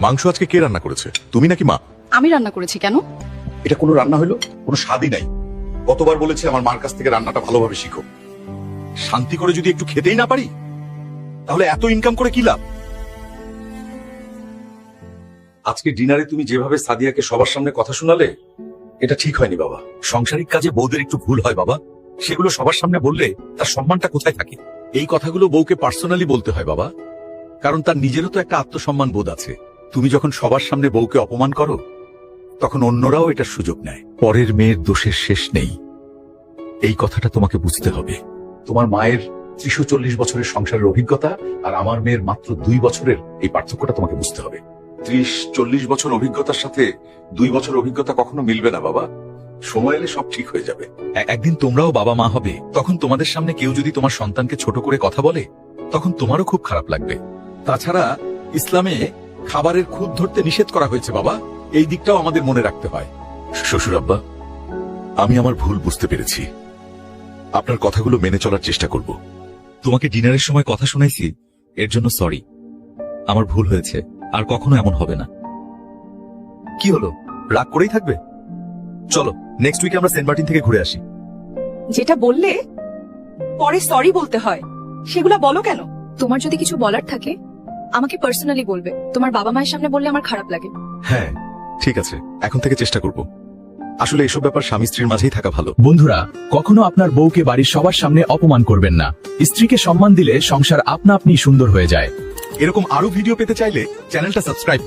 মাংস আজকে কে রান্না করেছে, তুমি নাকি মা? আমি রান্না করেছি। কেন? এটা কোনো রান্না হলো? কোনো স্বাদই নাই। কতবার বলেছি আমার মার কাছ থেকে রান্নাটা ভালোভাবে শিখো। শান্তি করে যদি একটু খেতেই না পারি তাহলে এত ইনকাম করে কি লাভ? আজকে ডিনারে তুমি যেভাবে সাদিয়াকে সবার সামনে কথা শোনালে এটা ঠিক হয়নি বাবা। সাংসারিক কাজে বউদের একটু ভুল হয় বাবা, সেগুলো সবার সামনে বললে তার সম্মানটা কোথায় থাকে? এই কথাগুলো বউকে পার্সোনালি বলতে হয় বাবা, কারণ তার নিজেরও তো একটা আত্মসম্মান বোধ আছে। তুমি যখন সবার সামনে বউকে অপমান করো তখন অন্যরাও এটার সুযোগ নেয়। পরের মেয়ের দোষের শেষ নেই, এই কথাটা তোমাকে বুঝতে হবে। তোমার মায়ের ৩৪ বছরের সংসারের অভিজ্ঞতা আর আমার মেয়ের মাত্র 2 বছরের এই পার্থক্যটা তোমাকে বুঝতে হবে। 30-40 বছর অভিজ্ঞতার সাথে 2 বছর অভিজ্ঞতা কখনো মিলবে না বাবা। সময় এলে সব ঠিক হয়ে যাবে। একদিন তোমরাও বাবা মা হবে, তখন তোমাদের সামনে কেউ যদি তোমার সন্তানকে ছোট করে কথা বলে তখন তোমারও খুব খারাপ লাগবে। তাছাড়া ইসলামে খাবারের খুঁত ধরতে নিষেধ করা হয়েছে বাবা, এই দিকটাও আমাদের মনে রাখতে হয়। শ্বশুর আব্বা, আমি আমার ভুল বুঝতে পেরেছি, আপনার কথাগুলো মেনে চলার চেষ্টা করব। তোমাকে ডিনারের সময় কথা শোনাইছি, এর জন্য সরি। আমার ভুল হয়েছে, আর কখনো এমন হবে না। কি হলো, রাগ করেই থাকবে? চলো নেক্সট উইকে আমরা সেন্ট মার্টিন থেকে ঘুরে আসি। যেটা বললে পরে সরি বলতে হয়, সেগুলা বলো কেন? তোমার যদি কিছু বলার থাকে আমাকে পার্সোনালি বলবে, তোমার বাবা মায়ের সামনে বললে আমার খারাপ লাগে। হ্যাঁ ঠিক আছে, এখন থেকে চেষ্টা করব। আসলে এসব ব্যাপার স্বামী স্ত্রীর মাঝেই থাকা ভালো। বন্ধুরা, কখনো আপনার বউকে বাড়ির সবার সামনে অপমান করবেন না। স্ত্রীকে সম্মান দিলে সংসার আপনা আপনি সুন্দর হয়ে যায়। এরকম আরো ভিডিও পেতে চাইলে চ্যানেলটা সাবস্ক্রাইব করুন।